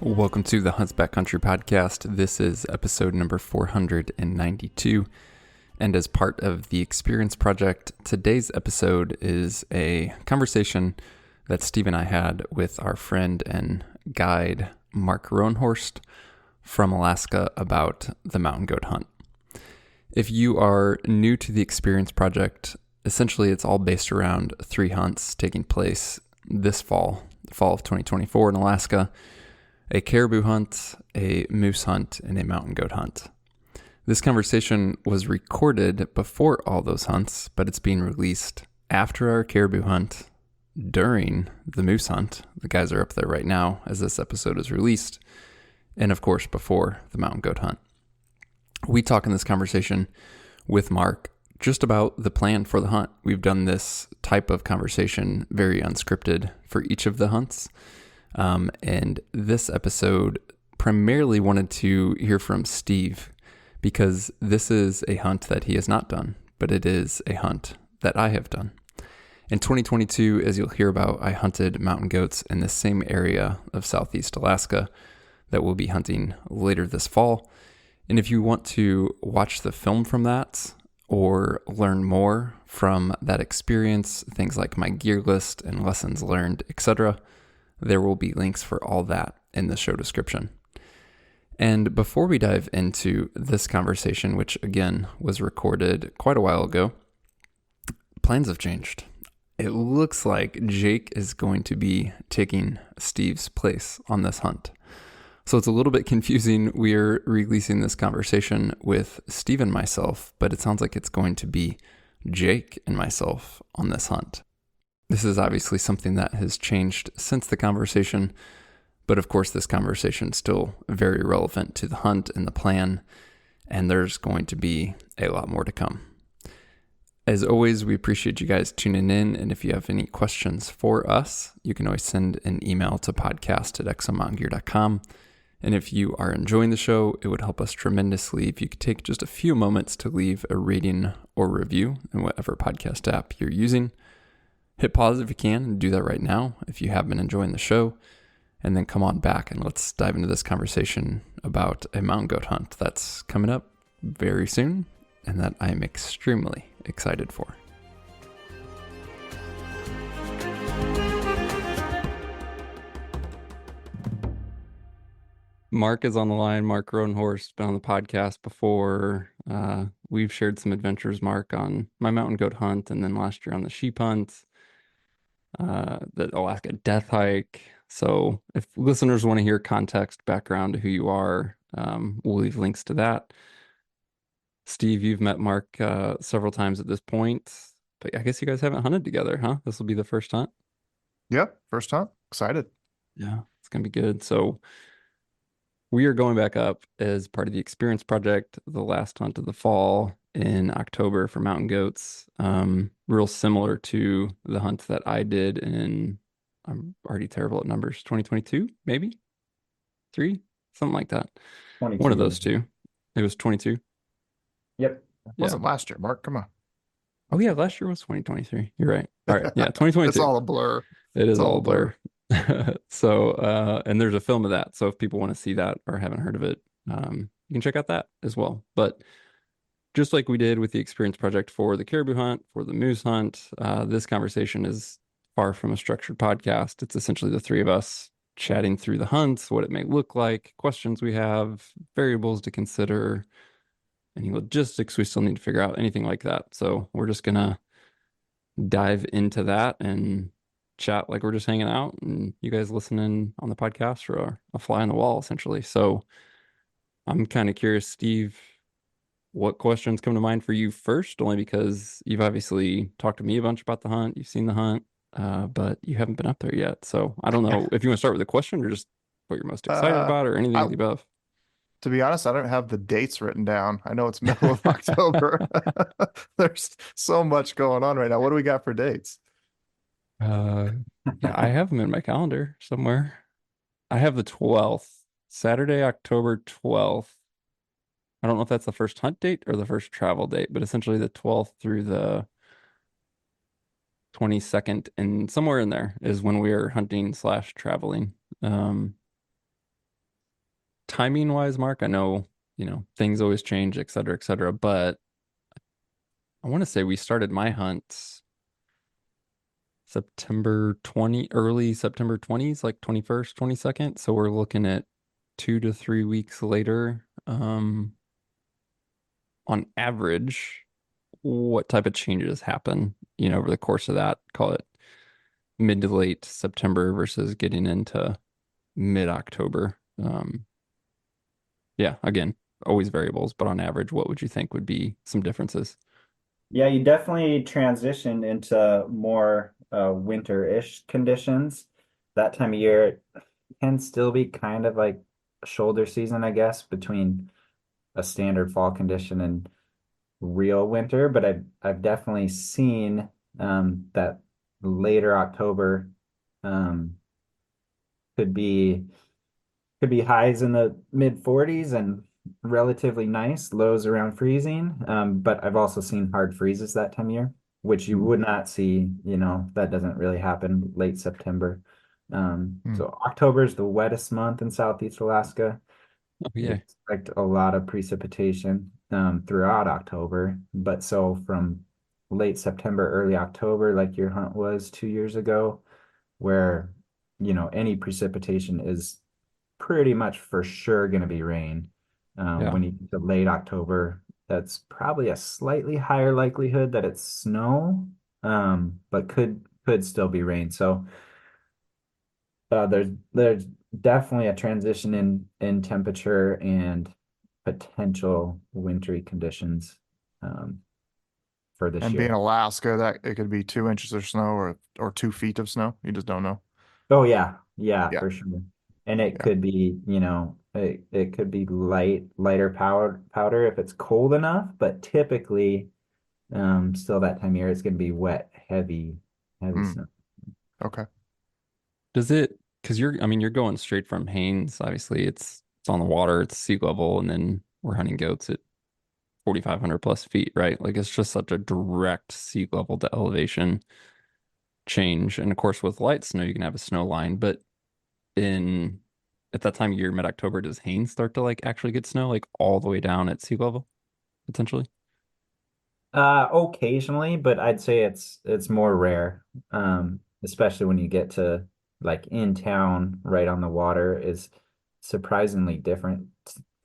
Welcome to the Hunts Backcountry Podcast. This is episode number 492. And as part of the Experience Project, today's episode is a conversation that Steve and I had with our friend and guide, Mark Roanhorst from Alaska, about the mountain goat hunt. If you are new to the Experience Project, essentially it's all based around 3 hunts taking place this fall, the fall of 2024 in Alaska: a caribou hunt, a moose hunt, and a mountain goat hunt. This conversation was recorded before all those hunts, but it's being released after our caribou hunt, during the moose hunt. The guys are up there right now as this episode is released, and of course before the mountain goat hunt. We talk in this conversation with Mark just about the plan for the hunt. We've done this type of conversation very unscripted for each of the hunts. And this episode primarily wanted to hear from Steve because this is a hunt that he has not done, but it is a hunt that I have done. In 2022, as you'll hear about, I hunted mountain goats in the same area of Southeast Alaska that we'll be hunting later this fall. And if you want to watch the film from that or learn more from that experience, things like my gear list and lessons learned, etc., there will be links for all that in the show description. And before we dive into this conversation, which again was recorded quite a while ago, plans have changed. It looks like Jake is going to be taking Steve's place on this hunt. So it's a little bit confusing. We're releasing this conversation with Steve and myself, but it sounds like it's going to be Jake and myself on this hunt. This is obviously something that has changed since the conversation, but of course this conversation is still very relevant to the hunt and the plan, and there's going to be a lot more to come. As always, we appreciate you guys tuning in, and if you have any questions for us, you can always send an email to podcast@exomountaingear.com. And if you are enjoying the show, it would help us tremendously if you could take just a few moments to leave a rating or review in whatever podcast app you're using. Hit pause if you can and do that right now if you have been enjoying the show, and then come on back and let's dive into this conversation about a mountain goat hunt that's coming up very soon and that I'm extremely excited for. Mark is on the line. Mark Roanhorst, been on the podcast before. We've shared some adventures, Mark, on my mountain goat hunt, and then last year on the sheep hunt, the Alaska death hike. So if listeners want to hear context, background to who you are, we'll leave links to that. Steve, you've met Mark several times at this point, but I guess you guys haven't hunted together, huh? This will be the first hunt? Yep, first hunt. Excited. Yeah, it's going to be good. So we are going back up as part of the Experience Project, the last hunt of the fall in October for mountain goats. Real similar to the hunt that I did in, I'm already terrible at numbers, 2022, maybe? 3? Something like that. 22. One of those two. It was 22. Yep. Wasn't last year, Mark. Come on. Oh, yeah, last year was 2023. You're right. All right. Yeah, 2022. It's all a blur. It is all a blur. So, and there's a film of that. So if people want to see that or haven't heard of it, you can check out that as well. But just like we did with the Experience Project for the caribou hunt, for the moose hunt, this conversation is far from a structured podcast. It's essentially the 3 of us chatting through the hunts, what it may look like, questions we have, variables to consider, any logistics we still need to figure out, anything like that. So we're just going to dive into that and chat like we're just hanging out, and you guys listening on the podcast are a fly on the wall, essentially. So I'm kind of curious, Steve, what questions come to mind for you first, only because you've obviously talked to me a bunch about the hunt, you've seen the hunt, but you haven't been up there yet. So I don't know if you want to start with a question or just what you're most excited about or anything of the above. To be honest, I don't have the dates written down. I know it's middle of October. There's so much going on right now. What do we got for dates? Yeah, I have them in my calendar somewhere. I have the 12th, Saturday, October 12th. I don't know if that's the first hunt date or the first travel date, but essentially the 12th through the 22nd, and somewhere in there is when we are hunting / traveling. timing wise, Mark, I know, things always change, et cetera, but I want to say we started my hunt September 20, early September 20s, like 21st, 22nd. So we're looking at 2 to 3 weeks later. On average, what type of changes happen, over the course of that, call it mid to late September versus getting into mid-October? Yeah, again, always variables, but on average, what would you think would be some differences? Yeah, you definitely transitioned into more winter-ish conditions. That time of year it can still be kind of like shoulder season, I guess, between a standard fall condition and real winter. But I've definitely seen that later October um, could be could be highs in the mid 40s and relatively nice, lows around freezing. But I've also seen hard freezes that time of year, which you would not see, that doesn't really happen late September. Mm. So October is the wettest month in Southeast Alaska. Oh, You yeah. expect a lot of precipitation throughout October, but so from late September, early October, like your hunt was 2 years ago, where any precipitation is pretty much for sure going to be rain. Yeah. When you get to late October, that's probably a slightly higher likelihood that it's snow, but could still be rain. So there's definitely a transition in temperature and potential wintry conditions um, for this And being year. Alaska, that it could be 2 inches of snow or 2 feet of snow. You just don't know. Oh yeah, yeah, Yeah, for sure. And it yeah. could be, it could be lighter powder if it's cold enough, but typically, still that time of year it's going to be wet, heavy Mm, snow. okay. Does it, because I mean, you're going straight from Haines, obviously it's on the water, it's sea level, and then we're hunting goats at 4,500 plus feet, right? Like it's just such a direct sea level to elevation change. And of course, with light snow, you can have a snow line, but in at that time of year, mid-October, does Haines start to like actually get snow, like all the way down at sea level, potentially? Occasionally, but I'd say it's more rare. Especially when you get to like in town, right on the water is surprisingly different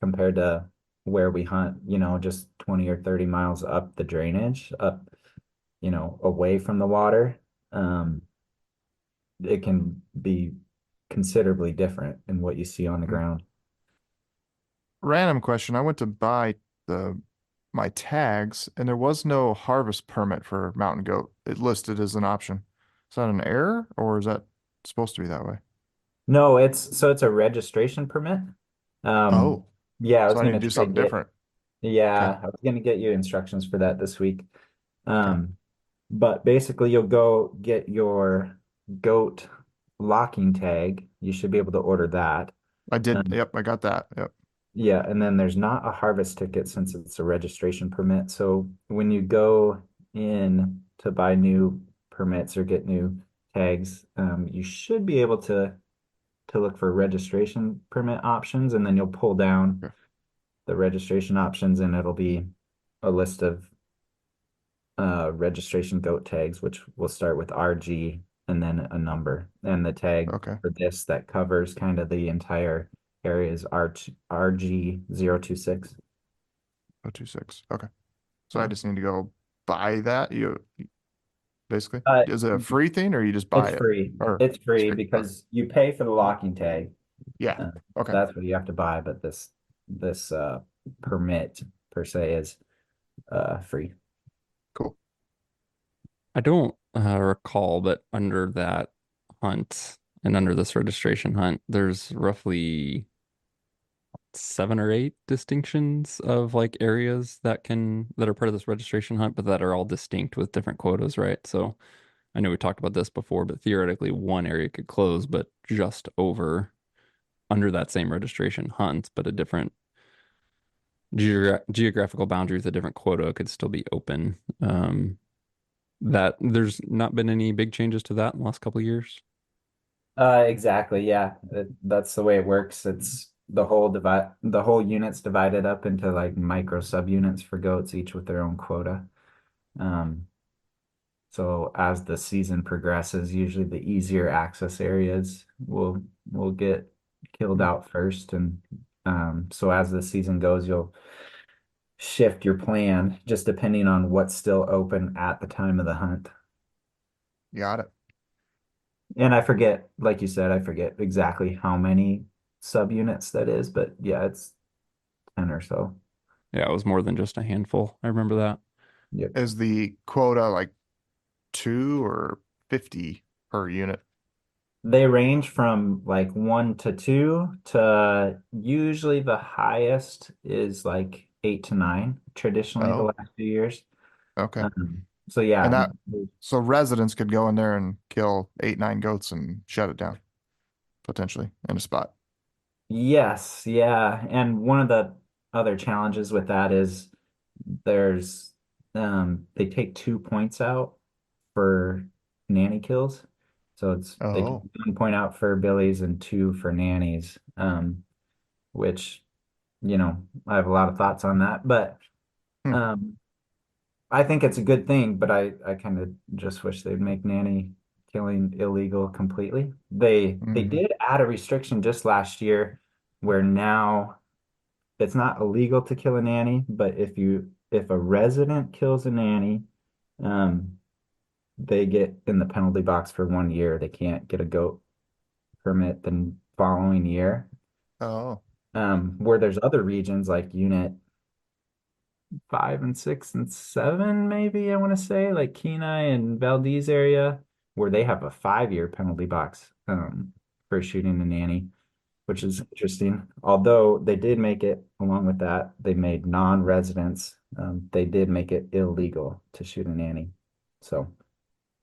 compared to where we hunt, just 20 or 30 miles up the drainage, up, away from the water. Um, it can be considerably different in what you see on the Mm. ground. Random question. I went to buy the my tags, and there was no harvest permit for mountain goat. It listed as an option. Is that an error, or is that supposed to be that way? No, it's a registration permit. Um, Oh, yeah, I so was I need to gonna do try to something get different. Okay. Yeah, I was gonna get you instructions for that this week. Okay. Um, but basically you'll go get your goat locking tag. You should be able to order that. I did. Um, Yep, I got that. Yep. yeah, and then there's not a harvest ticket since it's a registration permit. So when you go in to buy new permits or get new tags, you should be able to look for registration permit options, and then you'll pull down Okay. the registration options, and it'll be a list of registration goat tags, which will start with RG and then a number. And the tag Okay. for this that covers kind of the entire area is RG 026. 026. Okay. So I Yeah. just need to go buy that. You basically, Uh, is it a free thing or you just buy it's it? free. Or It's it's free free? Okay. because you pay for the locking tag. Yeah. Uh, Okay. that's what you have to buy, but this permit per se is free. Cool. I don't recall, but under that hunt and under this registration hunt, there's roughly 7 or 8 distinctions of like areas that are part of this registration hunt, but that are all distinct with different quotas, right? So I know we talked about this before, but theoretically one area could close, but just over under that same registration hunt, but a different geographical boundary with a different quota could still be open. That there's not been any big changes to that in the last couple of years. Exactly. Yeah, that's the way it works. the whole unit's divided up into like micro subunits for goats, each with their own quota. Um, so as the season progresses, usually the easier access areas will get killed Hmm. out first, and so as the season goes, you'll shift your plan just depending on what's still open at the time of the hunt. Got it. And I forget, like you said, I forget exactly how many subunits that is, but yeah, it's 10 or so. Yeah, it was more than just a handful. I remember that. Yep. Is the quota like 2 or 50 per unit? They range from like 1 to 2 to usually the highest is like 8 to 9, traditionally the Oh, last few years. okay. So And yeah, that so residents could go in there and kill 8, 9 goats and shut it down potentially in a spot. yes, yeah. And one of the other challenges with that is there's they take 2 points out for nanny kills. So they take Oh. 1 point out for billies and two for nannies. Which, I have a lot of thoughts on that, but Hmm. um I think it's a good thing, but I kind of just wish they'd make nanny killing illegal completely. They Hmm. did add a restriction just last year where now it's not illegal to kill a nanny, but if a resident kills a nanny, um, they get in the penalty box for 1 year. They can't get a goat permit the following year. Oh. Where there's other regions like Unit 5 and 6 and 7, maybe I want to say, like Kenai and Valdez area, where they have a 5 year penalty box for shooting a nanny, which is interesting. Although they did make it, along with that, they made non-residents, they did make it illegal to shoot a nanny. So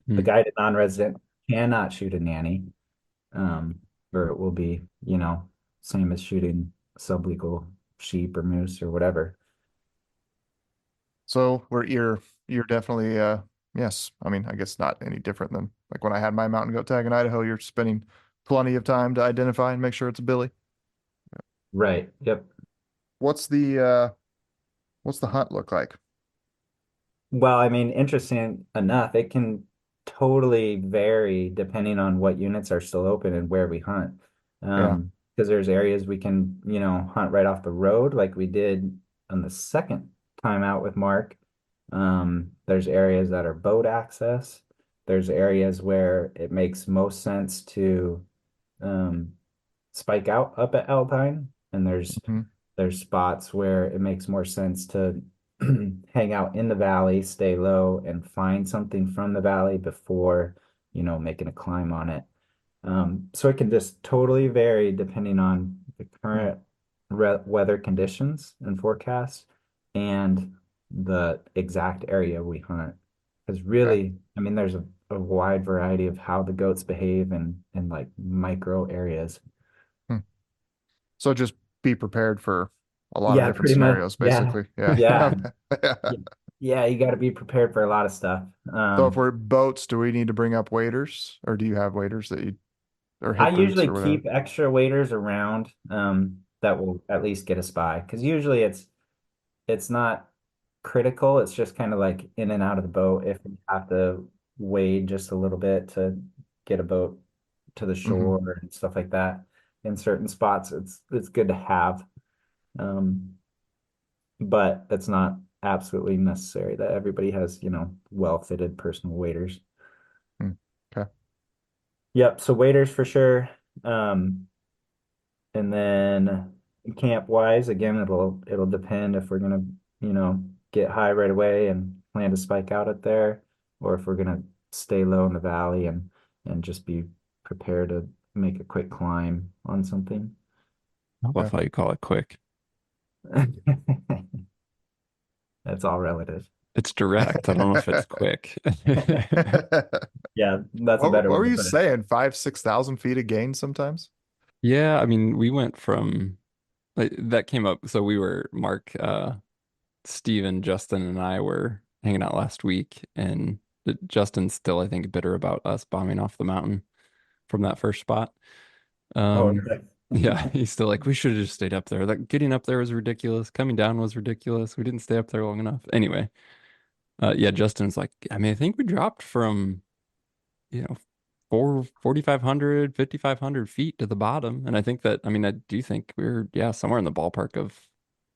the Hmm. guided non-resident cannot shoot a nanny, um, or it will be, same as shooting sublegal sheep or moose or whatever. So you're definitely yes. I mean, I guess not any different than like when I had my mountain goat tag in Idaho, you're spending plenty of time to identify and make sure it's a billy. Right. Yep. What's what's the hunt look like? Well, I mean, interesting enough, it can totally vary depending on what units are still open and where we hunt. Yeah. Because there's areas we can, hunt right off the road, like we did on the second time out with Mark. There's areas that are boat access. There's areas where it makes most sense to um, spike out up at Alpine, and Hmm. there's spots where it makes more sense to hang out in the valley, stay low, and find something from the valley before, making a climb on it. So it can just totally vary depending on the current weather conditions and forecast and the exact area we hunt. Because Okay. really, I mean, there's a wide variety of how the goats behave in like micro areas. Hmm. So just be prepared for a lot of Yeah, different pretty much. scenarios, Yeah. basically. Yeah. Yeah. Yeah. Yeah, you got to be prepared for a lot of stuff. So if we're boats, do we need to bring up waders, or do you have waders that you or I hip boots usually or whatever? keep extra waders around that will at least get us by because usually it's not critical. It's just kind of like in and out of the boat if we have to wade just a little bit to get a boat to the Hmm. shore and stuff like that. In certain spots, it's good to have, um, but it's not absolutely necessary that everybody has, well-fitted personal waders. Okay. Yep, so waders for sure. Um, And then camp wise, again, it'll depend if we're gonna, get high right away and plan to spike out it there, or if we're gonna stay low in the valley and just be prepared to make a quick climb on something. I love Okay. how you call it quick. That's all relative. It's direct. I don't know if it's quick. Yeah, that's a better What way were to you put it. saying? 5, 6,000 feet of gain sometimes? Yeah, I mean, we went from like that came up. So we were Mark, Steven, Justin, and I were hanging out last week, and Justin's still, I think, bitter about us bombing off the mountain from that first spot. Oh, Um, okay. Yeah, he's still like, we should have just stayed up there. Like getting up there was ridiculous. Coming down was ridiculous. We didn't stay up there long enough. Anyway, yeah, Justin's like, I mean, I think we dropped from, you know, 4,500, 5,500 feet to the bottom. And I think that, I mean, I do think we're, yeah, somewhere in the ballpark of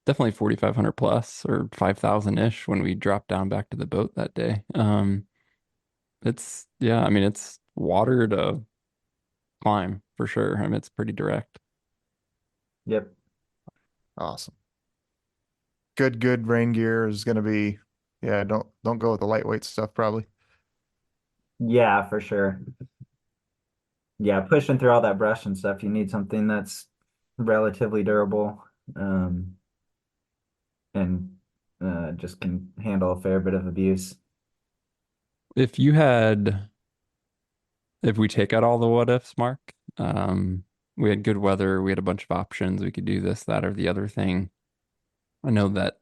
definitely 4,500 plus or 5,000-ish when we dropped down back to the boat that day. It's, yeah, I mean, it's water to climb for sure. I mean, it's pretty direct. Yep. Awesome. Good rain gear is gonna be, yeah, don't go with the lightweight stuff probably. Yeah, for sure. Yeah, pushing through all that brush and stuff, you need something that's relatively durable, um, and just can handle a fair bit of abuse. If you had, if we take out all the what ifs, Mark, we had good weather, we had a bunch of options, we could do this, that, or the other thing. I know that,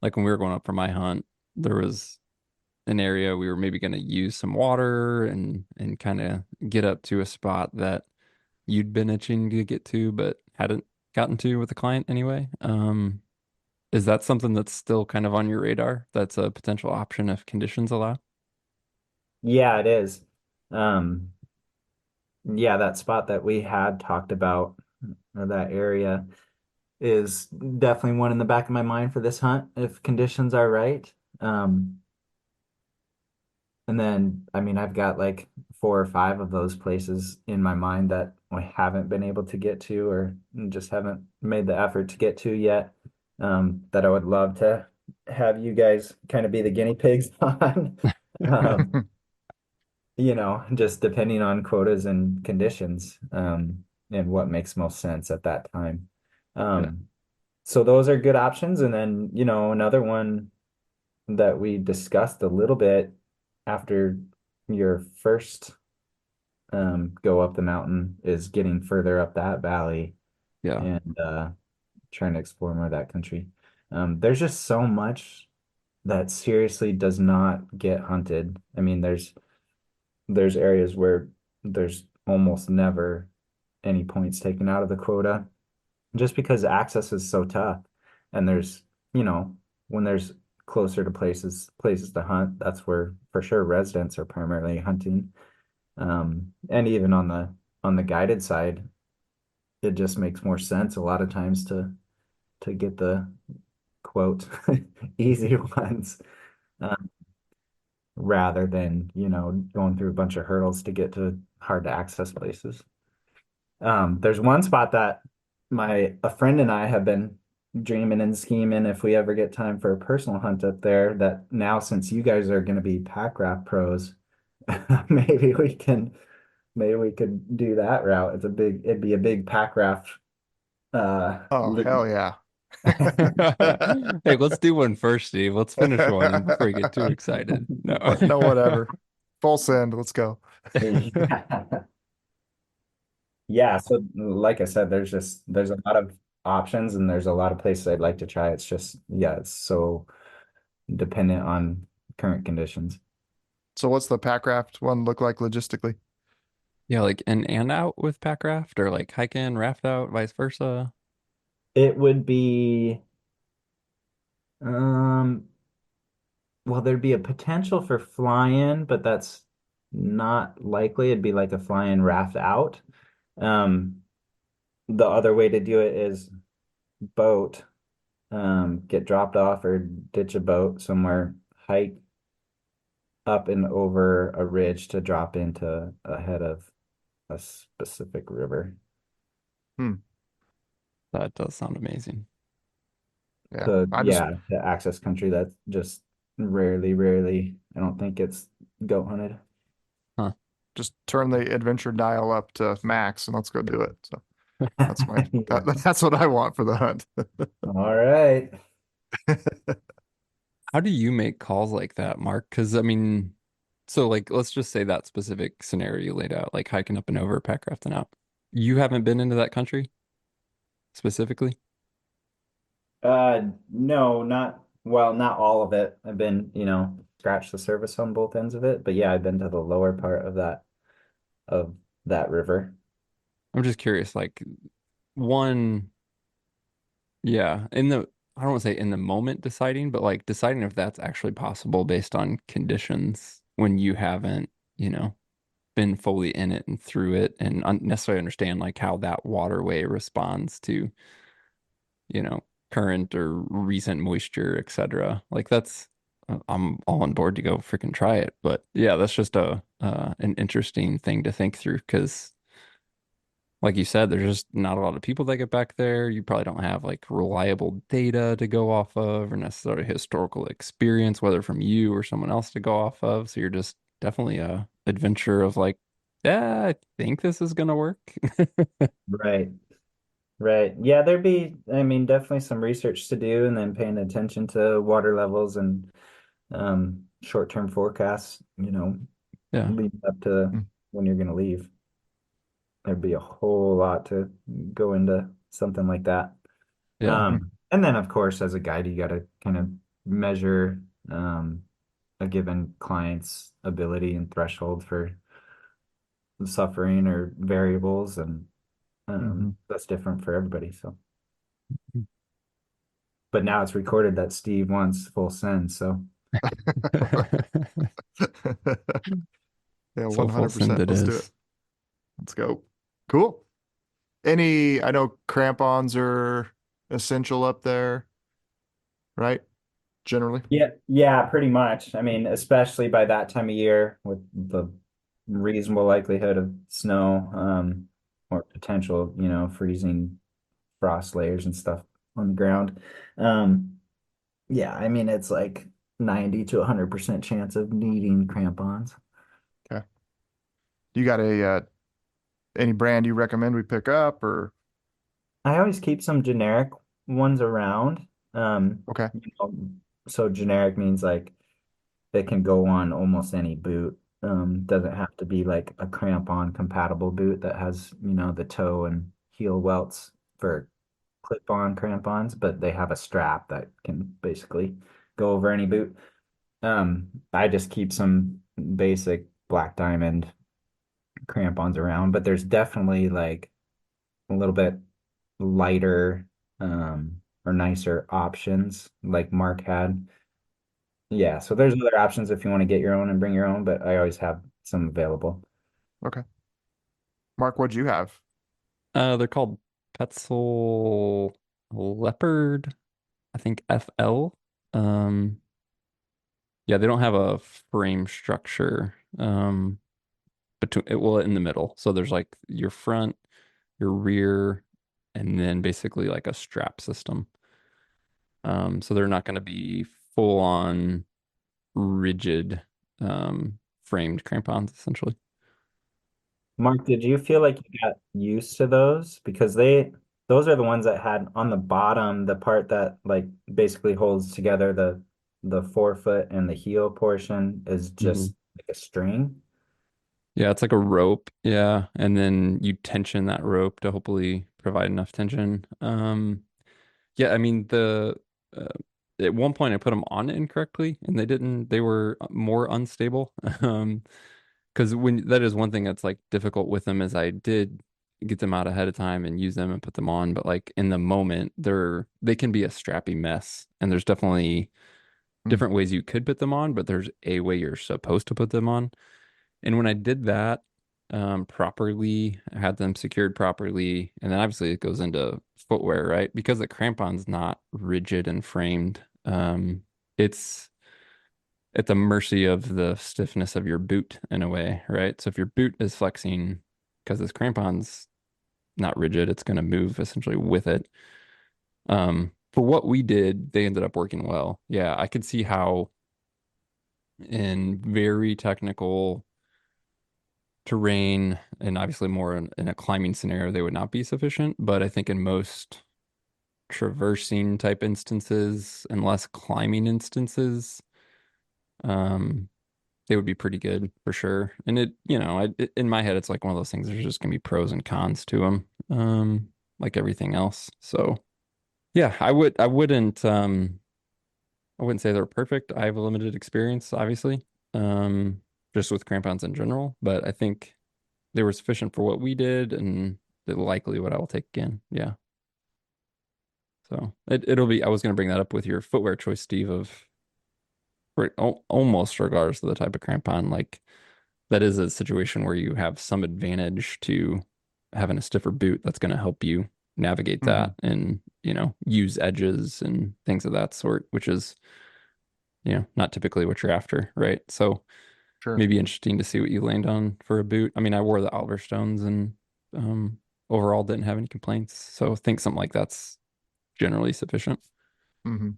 like when we were going up for my hunt, there was an area we were maybe going to use some water and kind of get up to a spot that you'd been itching to get to, but hadn't gotten to with the client anyway. Is that something that's still kind of on your radar? That's a potential option if conditions allow? Yeah, it is. Um, yeah, that spot that we had talked about, or that area, is definitely one in the back of my mind for this hunt if conditions are right. Um, and then, I mean, I've got like 4 or 5 of those places in my mind that I haven't been able to get to or just haven't made the effort to get to yet. That I would love to have you guys kind of be the guinea pigs on. Um, just depending on quotas and conditions, and what makes most sense at that time. Yeah. Um, so those are good options. And then, another one that we discussed a little bit after your first go up the mountain is getting further up that valley Yeah. and trying to explore more of that country. There's just so much that seriously does not get hunted. I mean, there's areas where there's almost never any points taken out of the quota just because access is so tough. And you know, when there's closer to places to hunt, that's where for sure residents are primarily hunting. And even on the guided side, it just makes more sense a lot of times to get the quote easy ones, um, rather than, going through a bunch of hurdles to get to hard to access places. There's one spot that a friend and I have been dreaming and scheming if we ever get time for a personal hunt up there that now since you guys are going to be pack rat pros, maybe we could do that route. It'd be a big pack raft Oh, lead. hell yeah. Hey, let's do one first, Steve. Let's finish one before you get too excited. No. No, whatever. Full send. Let's go. Yeah. Yeah, so like I said, there's a lot of options and there's a lot of places I'd like to try. It's just, yeah, it's so dependent on current conditions. So what's the pack raft one look like logistically? Yeah, like an and out with pack raft or like hike in, raft out, vice versa. It would be, um, well, there'd be a potential for fly-in, but that's not likely. It'd be like a fly-in raft out. Um, the other way to do it is boat, get dropped off or ditch a boat somewhere, hike up and over a ridge to drop into a head of a specific river. Hmm. That does sound amazing. Yeah. So I just yeah, to access country that's just rarely, I don't think it's goat hunted. Huh. just turn the adventure dial up to max and let's go do it. So that's my Yeah. that's what I want for the hunt. All right. How do you make calls like that, Mark? Because I mean, so like let's just say that specific scenario you laid out, like hiking up and over, pack rafting out. You haven't been into that country specifically? No, not all of it. I've been, scratched the surface on both ends of it, but yeah, I've been to the lower part of that river. I'm just curious, like one, yeah, I don't want to say in the moment deciding, but like deciding if that's actually possible based on conditions when you haven't, you know, been fully in it and through it and necessarily understand like how that waterway responds to, you know, current or recent moisture, etc. Like that's I'm all on board to go freaking try it. But yeah, that's just a an interesting thing to think through because like you said, there's just not a lot of people that get back there. You probably don't have like reliable data to go off of or necessarily historical experience, whether from you or someone else to go off of. So you're just definitely a adventure of like, yeah, I think this is gonna work. Right. Right. Yeah, there'd be, I mean, definitely some research to do and then paying attention to water levels and short-term forecasts, Yeah. leading up to Mm. when you're going to leave. There'd be a whole lot to go into something like that. Yeah. And then, of course, as a guide, you got to kind of measure um, a given client's ability and threshold for suffering or variables, and Mm-hmm. that's different for everybody. So, but now it's recorded that Steve wants full send, so Yeah, So full send 100%. it Let's do it. is. Let's go. Cool. I know crampons are essential up there, right? Generally. yeah, yeah, pretty much. I mean, especially by that time of year with the reasonable likelihood of snow, or potential, freezing frost layers and stuff on the ground. Um, yeah, I mean, it's like 90 to 100% chance of needing crampons. Okay. You got any brand you recommend we pick up or I always keep some generic ones around. Um, okay. you know, so generic means like they can go on almost any boot. Doesn't have to be like a crampon compatible boot that has, the toe and heel welts for clip-on crampons, but they have a strap that can basically go over any boot. I just keep some basic black diamond crampons around, but there's definitely like a little bit lighter or nicer options like Mark had. Yeah, so there's other options if you want to get your own and bring your own, but I always have some available. Okay. Mark, what'd you have? They're called Petzl Leopard, I think FL. Um, yeah, they don't have a frame structure between well in the middle. So there's like your front, your rear, and then basically like a strap system. So they're not going to be full on rigid framed crampons essentially. Mark, did you feel like you got used to those? Because those are the ones that had on the bottom, the part that like basically holds together the forefoot and the heel portion is Mhm. just like a string. Yeah, it's like a rope. Yeah, and then you tension that rope to hopefully provide enough tension. Yeah, I mean uh, at one point I put them on incorrectly and they didn't they were more unstable. Because when that is one thing that's like difficult with them is I did get them out ahead of time and use them and put them on, but like in the moment they can be a strappy mess and there's definitely Mm, different ways you could put them on, but there's a way you're supposed to put them on. And when I did that properly, I had them secured properly, and then obviously it goes into footwear, right? Because the crampon's not rigid and framed, it's at the mercy of the stiffness of your boot in a way, right? So if your boot is flexing because this crampon's not rigid, it's going to move essentially with it. For what we did, they ended up working well. Yeah, I could see how in very technical terrain and obviously more in a climbing scenario, they would not be sufficient. But I think in most traversing type instances and less climbing instances, um, they would be pretty good for sure. And in my head, it's like one of those things. There's just gonna be pros and cons to them, like everything else. So yeah, I wouldn't say they're perfect. I have a limited experience, obviously, just with crampons in general. But I think they were sufficient for what we did, and likely what I will take again. Yeah. So it'll be. I was going to bring that up with your footwear choice, Steve, of almost regardless of the type of crampon, like that is a situation where you have some advantage to having a stiffer boot that's going to help you navigate Hmm. that and, use edges and things of that sort, which is, not typically what you're after, right? So Sure. maybe interesting to see what you land on for a boot. I mean, I wore the Oliver Stones and overall didn't have any complaints. So I think something like that's generally sufficient. Hmm.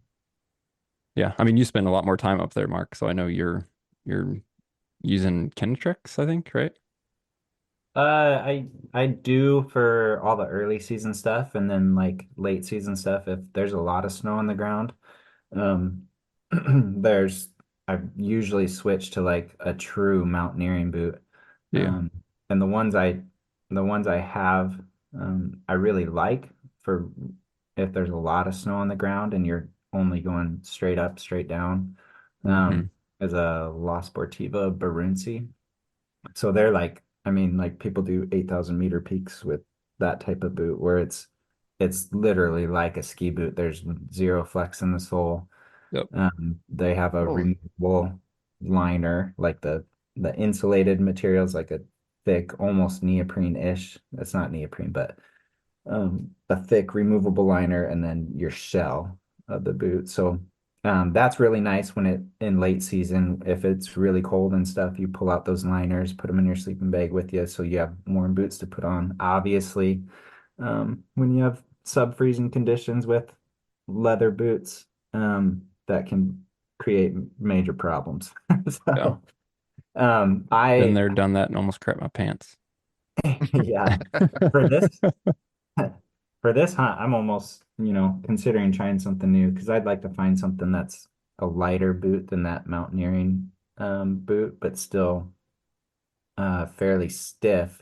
Yeah. I mean, you spend a lot more time up there, Mark. So I know you're using Kennetrix, I think, right? I do for all the early season stuff, and then like late season stuff if there's a lot of snow on the ground. Um, there's I've usually switched to like a true mountaineering boot. Yeah. Um, and the ones I have, I really like for if there's a lot of snow on the ground and you're only going straight up, straight down. Hmm. Is a La Sportiva Barunzi. So they're like, I mean, like people do 8,000 meter peaks with that type of boot where it's literally like a ski boot. There's zero flex in the sole. Yep. They have a Holy. removable liner, like the insulated materials, like a thick, almost neoprene-ish. It's not neoprene, but a thick removable liner, and then your shell of the boot. So that's really nice when it in late season, if it's really cold and stuff, you pull out those liners, put them in your sleeping bag with you, so you have warm boots to put on. Obviously, when you have sub-freezing conditions with leather boots, that can create major problems. Yeah. So, Been I there, done that, and almost crap my pants. yeah, for this for this hunt, I'm almost, considering trying something new because I'd like to find something that's a lighter boot than that mountaineering boot, but still fairly stiff,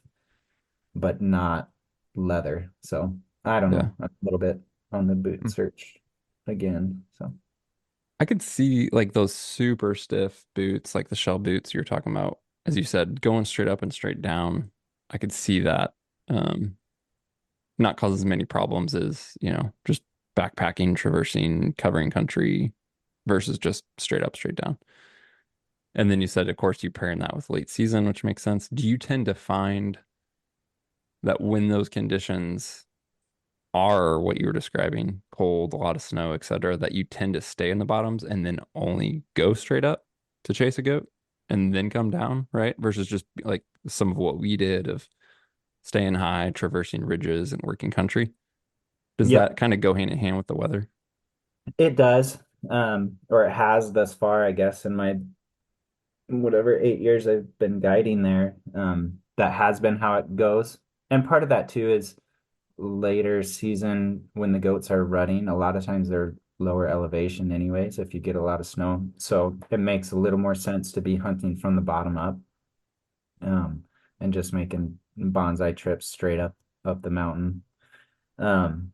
but not leather. So I don't Yeah. know, a little bit on the boot search again. So I could see like those super stiff boots, like the shell boots you're talking about, as you said, going straight up and straight down. I could see that um, not cause as many problems as, just backpacking, traversing, covering country versus just straight up, straight down. And then you said, of course, you pairing that with late season, which makes sense. Do you tend to find that when those conditions are what you were describing, cold, a lot of snow, etc., that you tend to stay in the bottoms and then only go straight up to chase a goat and then come down, right? Versus just like some of what we did of staying high, traversing ridges and working country. Does that yep, kind of go hand in hand with the weather? it does. Or it has thus far, I guess, in my whatever 8 years I've been guiding there. That has been how it goes. And part of that too is later season when the goats are rutting, a lot of times they're lower elevation anyways, if you get a lot of snow. So it makes a little more sense to be hunting from the bottom up, um, and just making bonsai trips straight up the mountain. Um,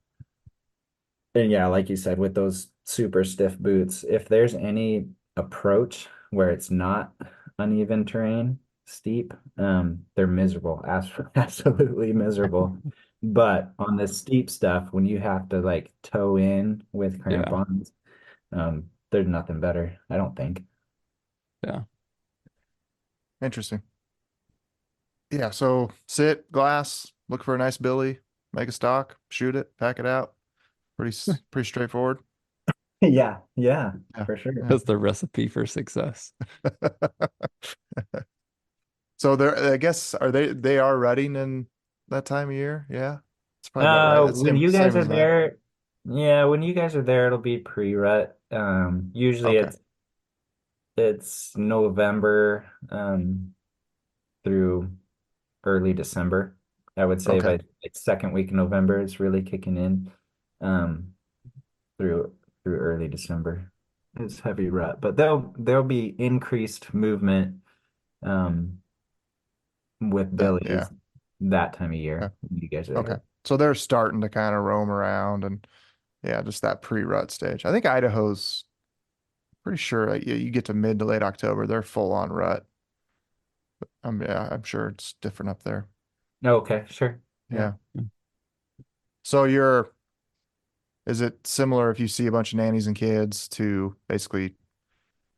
and yeah, like you said, with those super stiff boots, if there's any approach where it's not uneven terrain, steep, they're miserable, absolutely miserable. But on the steep stuff, when you have to like toe in with Yeah. crampons, there's nothing better, I don't think. Yeah. Interesting. Yeah. So sit, glass, look for a nice billy, make a stock, shoot it, pack it out. Pretty straightforward. Yeah, yeah, Yeah. for sure. Yeah. That's the recipe for success. So I guess they are rutting in that time of year? Yeah. It's probably about right. That's When same you guys same are as mine. there, yeah, when you guys are there, it'll be pre-rut. Usually Okay. it's November through early December. I would say Okay. by like second week of November, it's really kicking in. Um, through early December. It's heavy rut, but there'll be increased movement with Yeah. billies that time of year Yeah. when you guys are Okay. there. So they're starting to kind of roam around and yeah, just that pre-rut stage. I think Idaho's pretty sure you get to mid to late October, they're full on rut. Yeah, I'm sure it's different up there. Okay, sure. Yeah. Yeah. So is it similar if you see a bunch of nannies and kids to basically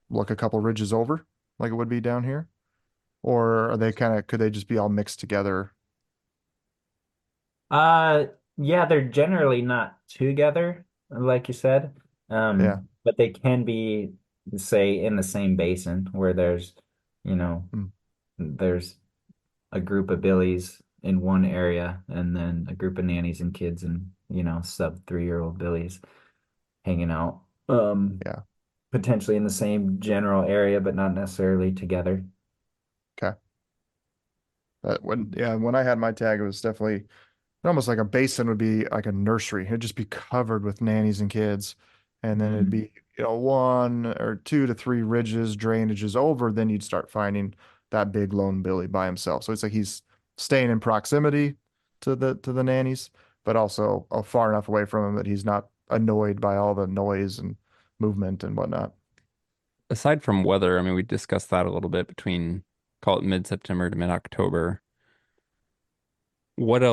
look a couple ridges over like it would be down here? Or are they could they just be all mixed together? Uh, yeah, they're generally not together, like you said. Yeah. But they can be, say, in the same basin where you know, Mm, there's a group of billies in one area and then a group of nannies and kids and, sub 3-year-old billies hanging out. yeah. Potentially in the same general area, but not necessarily together. Okay. When I had my tag, it was definitely almost like a basin would be like a nursery. It'd just be covered with nannies and kids. And then it'd Mm. be, 1 or 2 to 3 ridges, drainages over. Then you'd start finding that big lone Billy by himself. So it's like he's staying in proximity to the nannies, but also far enough away from them that he's not annoyed by all the noise and movement and whatnot. Aside from weather, I mean, we discussed that a little bit between, call it mid-September to mid-October. What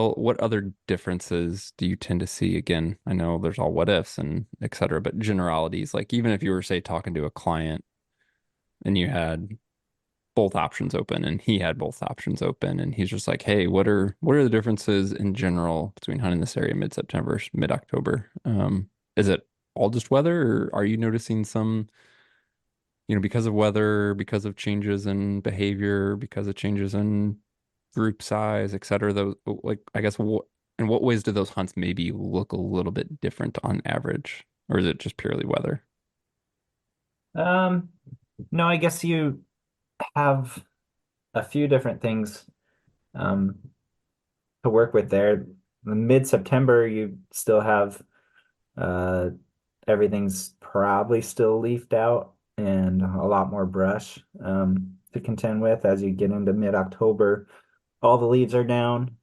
other differences do you tend to see? Again, I know there's all what ifs and et cetera, but generalities, like even if you were, say, talking to a client and you had both options open and he had both options open and he's just like, hey, what are the differences in general between hunting this area mid-September, mid-October? Is it all just weather, or are you noticing some, because of weather, because of changes in behavior, because of changes in group size, et cetera, those, like, I guess, in what ways do those hunts maybe look a little bit different on average? Or is it just purely weather? Um, no, I guess you have a few different things um, to work with there. Mid-September, you still have uh, everything's probably still leafed out and a lot more brush to contend with as you get into mid-October. All the leaves are down,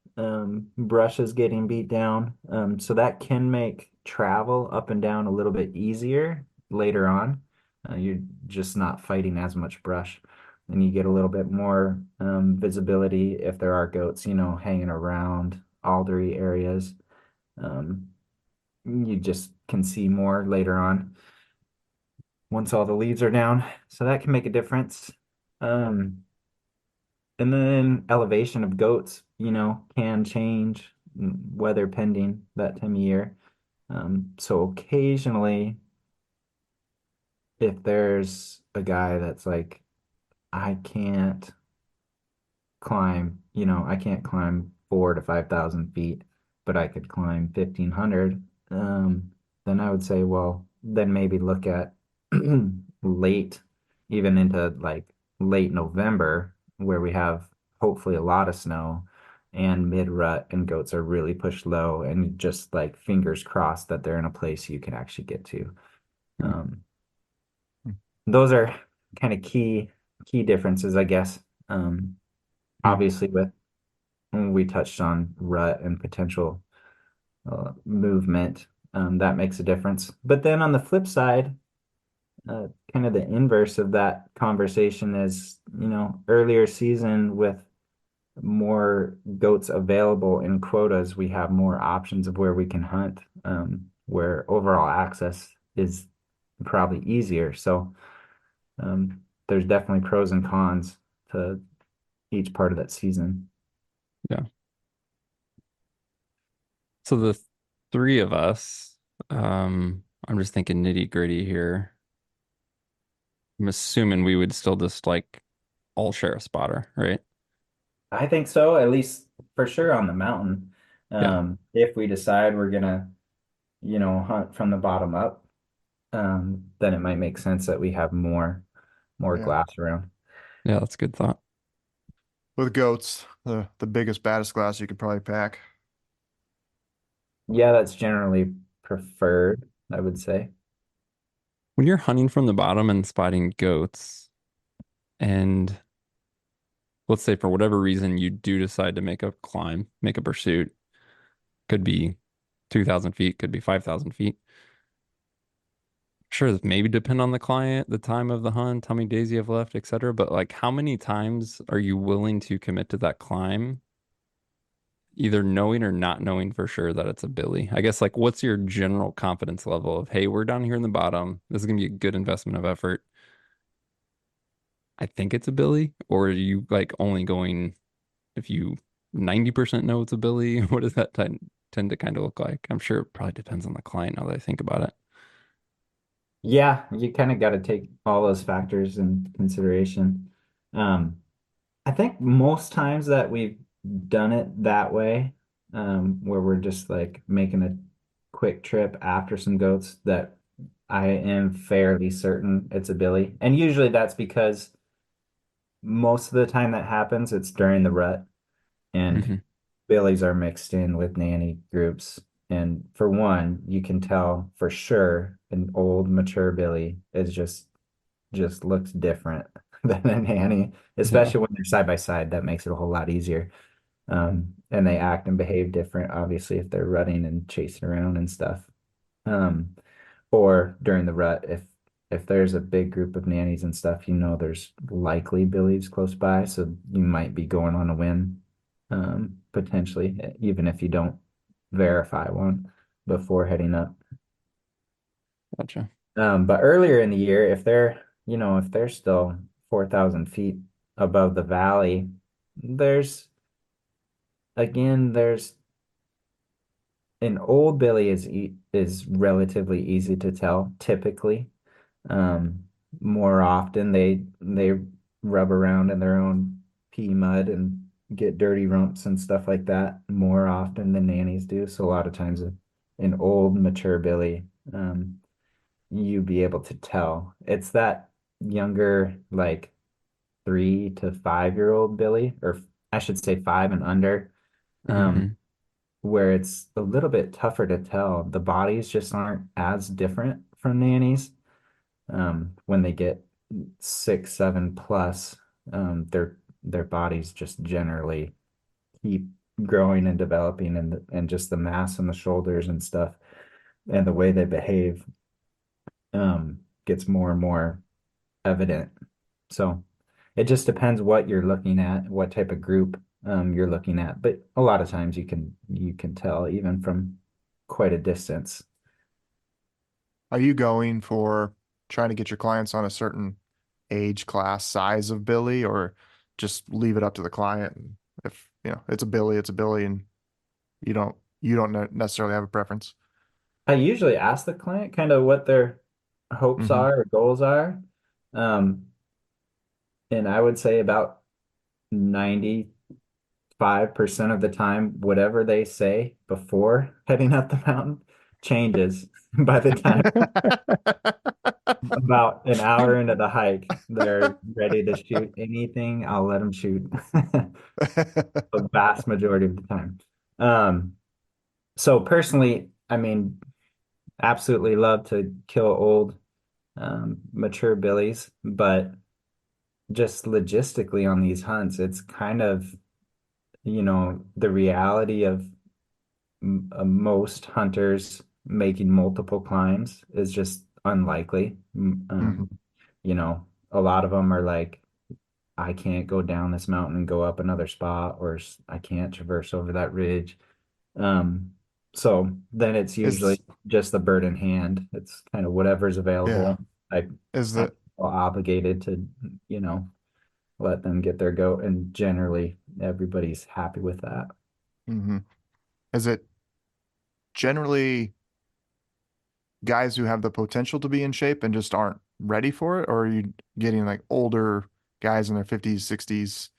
brush is getting beat down. So that can make travel up and down a little bit easier later on. You're just not fighting as much brush. And you get a little bit more visibility if there are goats, hanging around aldery areas. Um, you just can see more later on once all the leaves are down. So that can make a difference. Um, and then elevation of goats, can change, weather pending that time of year. So occasionally, if there's a guy that's like, I can't I can't climb 4 to 5,000 feet, but I could climb 1,500, then I would say, well, then maybe look at late, even into like late November, where we have hopefully a lot of snow and mid rut and goats are really pushed low and just like fingers crossed that they're in a place you can actually get to. Hmm. Um, those are kind of key differences, I guess. Um, Hmm. Obviously with we touched on rut and potential movement. That makes a difference. But then on the flip side, kind of the inverse of that conversation is, earlier season with more goats available in quotas, we have more options of where we can hunt, where overall access is probably easier. So there's definitely pros and cons to each part of that season. Yeah. So the three of us, I'm just thinking nitty gritty here. I'm assuming we would still just like all share a spotter, right? I think so, at least for sure on the mountain. Yeah. If we decide we're gonna, hunt from the bottom up, then it might make sense that we have more Yeah. glass around. Yeah, that's a good thought. With goats, the biggest, baddest glass you could probably pack. Yeah, that's generally preferred, I would say. When you're hunting from the bottom and spotting goats, and let's say for whatever reason you do decide to make a climb, make a pursuit, could be 2,000 feet, could be 5,000 feet. Sure, this maybe depend on the client, the time of the hunt, how many days you have left, etc. But like, how many times are you willing to commit to that climb either knowing or not knowing for sure that it's a Billy? I guess like what's your general confidence level of, hey, we're down here in the bottom. This is gonna be a good investment of effort. I think it's a Billy, or are you like only going if you 90% know it's a Billy? What does that tend to kind of look like? I'm sure it probably depends on the client now that I think about it. Yeah, you kind of got to take all those factors in consideration. Um, I think most times that we've done it that way, where we're just like making a quick trip after some goats, that I am fairly certain it's a Billy. And usually that's because most of the time that happens, it's during the rut and Hmm. Billies are mixed in with nanny groups. And for one, you can tell for sure an old mature Billy is just looks different than a nanny, Yeah, especially when they're side by side. That makes it a whole lot easier. And they act and behave different, obviously, if they're running and chasing around and stuff. Um, or during the rut, if there's a big group of nannies and stuff, there's likely billies close by, so you might be going on a win, potentially, even if you don't verify one before heading up. gotcha. But earlier in the year, if they're still 4,000 feet above the valley, there's there's an old billy is relatively easy to tell typically. Um, More often they rub around in their own pea mud and get dirty rumps and stuff like that more often than nannies do. So a lot of times an old mature billy, you be able to tell. It's that younger, like 3 to 5 year old billy, or I should say 5 and under, um, Hmm. where it's a little bit tougher to tell. The bodies just aren't as different from nannies. When they get 6, 7 plus, their bodies just generally keep growing and developing, and just the mass on the shoulders and stuff, and the way they behave, gets more and more evident. So it just depends what you're looking at, what type of group you're looking at. But a lot of times you can tell even from quite a distance. Are you going for trying to get your clients on a certain age class size of Billy, or just leave it up to the client? And if, it's a Billy, and you don't necessarily have a preference. I usually ask the client kind of what their hopes Hmm. are or goals are. Um, and I would say about 95% of the time, whatever they say before heading up the mountain changes by the time about an hour into the hike. They're ready to shoot anything. I'll let them shoot the vast majority of the time. Um, so personally, I mean, absolutely love to kill old, mature billies, but just logistically on these hunts, it's kind of, the reality of most hunters making multiple climbs is just unlikely. Hmm. A lot of them are like, I can't go down this mountain and go up another spot, or I can't traverse over that ridge. Um, so then it's usually Is just the bird in hand. It's kind of whatever's yeah. available. Is I the feel obligated to, you know, let them get their goat, and generally everybody's happy with that. hmm is it generally guys who have the potential to be in shape and just aren't ready for it, or are you getting like older guys in their 50s, 60s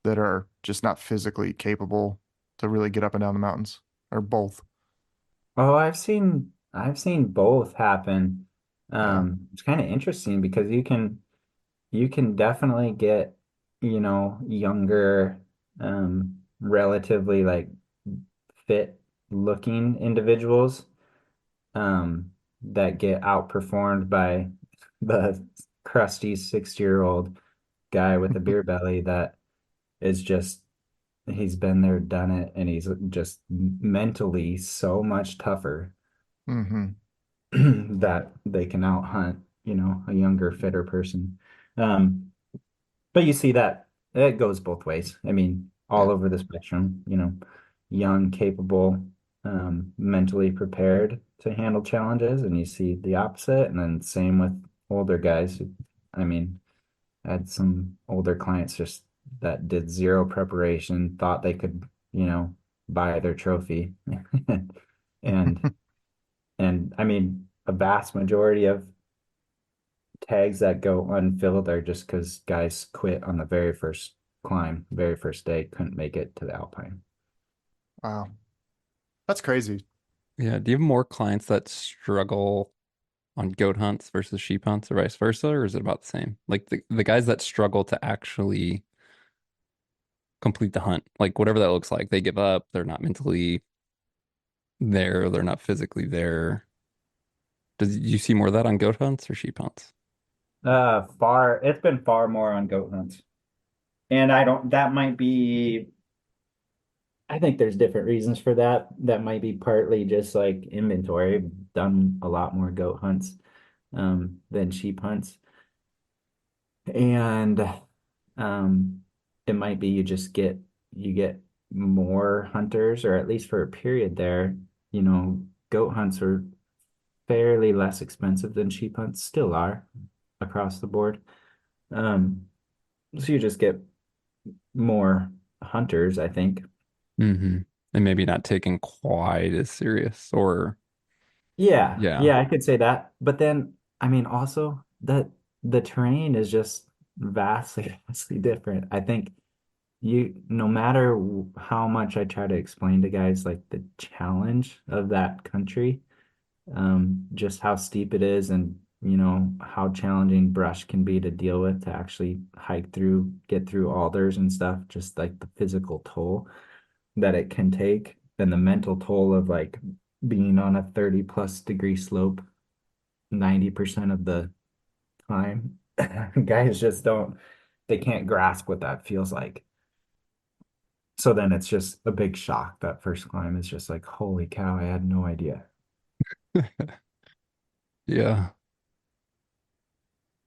that are just not physically capable to really get up and down the mountains, or both? Oh, I've seen both happen. Yeah. It's kind of interesting because you can definitely get, younger, relatively like fit looking individuals, that get outperformed by the crusty 60-year-old guy with a beer belly that is just he's been there, done it, and he's just mentally so much tougher Hmm. that they can out hunt, a younger, fitter person. Um, but you see that it goes both ways. I mean, all Yeah. over the spectrum. young, capable, mentally prepared to handle challenges, and you see the opposite. And then same with older guys. I mean, I had some older clients just that did zero preparation, thought they could, you know, buy their trophy. And and I mean, a vast majority of tags that go unfilled are just because guys quit on the very first climb, very first day, couldn't make it to the Alpine. Wow. That's crazy. Yeah. Do you have more clients that struggle on goat hunts versus sheep hunts or vice versa, or is it about the same? Like the guys that struggle to actually complete the hunt, like whatever that looks like, they give up, they're not mentally there, they're not physically there. Does you see more of that on goat hunts or sheep hunts? It's been far more on goat hunts. And I don't, that might be, I think there's different reasons for that. That might be partly just like inventory. I've done a lot more goat hunts than sheep hunts. And um, it might be you get more hunters, or at least for a period there, you know, goat hunts are fairly less expensive than sheep hunts, still are across the board. Um, so you just get more hunters, I think. Mm-hmm. And maybe not taken quite as serious or Yeah, yeah. yeah, I could say that. But then, I mean, also that the terrain is just vastly, vastly different. I think no matter how much I try to explain to guys like the challenge of that country, just how steep it is and, you know, how challenging brush can be to deal with to actually hike through, get through alders and stuff, just like the physical toll that it can take and the mental toll of like being on a 30 plus degree slope 90% of the time. Guys just they can't grasp what that feels like. So then it's just a big shock. That first climb is just like, holy cow, I had no idea. Yeah.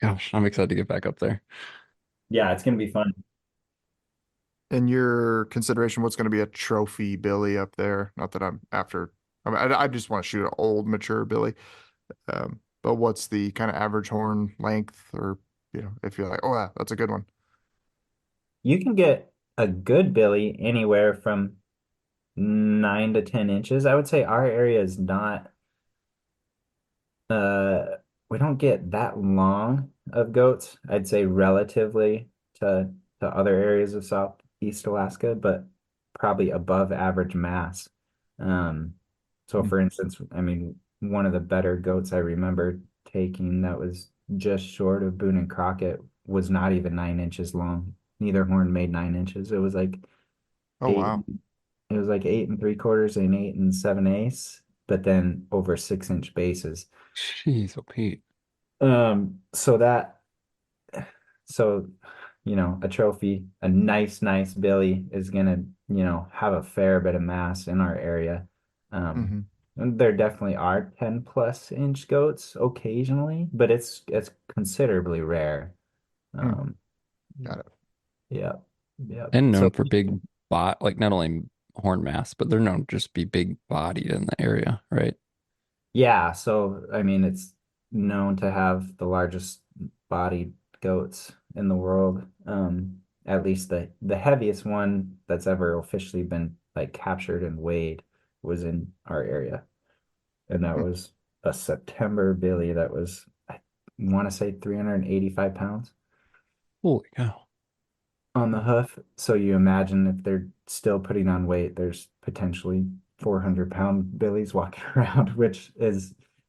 Gosh, I'm excited to get back up there. Yeah, it's gonna be fun. In your consideration, what's going to be a trophy Billy up there? Not that I'm after. I mean, I just want to shoot an old, mature Billy. But what's the kind of average horn length, or if you're like, oh yeah, that's a good one. You can get a good billy anywhere from 9 to 10 inches. I would say our area is not Uh, we don't get that long of goats, I'd say relatively to other areas of Southeast Alaska, but probably above average mass. Um, so Hmm. for instance, I mean, one of the better goats I remember taking that was just short of Boone and Crockett was not even 9 inches long. Neither horn made 9 inches. Oh Eight, wow. it was like 8 3/4 and 8 7/8, but then over 6 inch bases. Jeez, oh Pete. So so, you know, a trophy, a nice billy is gonna, you know, have a fair bit of mass in our area. Hmm. And there definitely are 10 plus inch goats occasionally, but it's considerably rare. Hmm. Um, Got it. yeah, yeah. And So known for big bot, like not only horn mass, but they're known to just be big bodied in the area, right? yeah, so I mean, it's known to have the largest bodied goats in the world. At least the heaviest one that's ever officially been like captured and weighed was in our area, and that Hmm. was a September billy that was, I want to say, 385 pounds Holy cow. on the hoof. So you imagine if they're still putting on weight, there's potentially 400-pound billies walking around,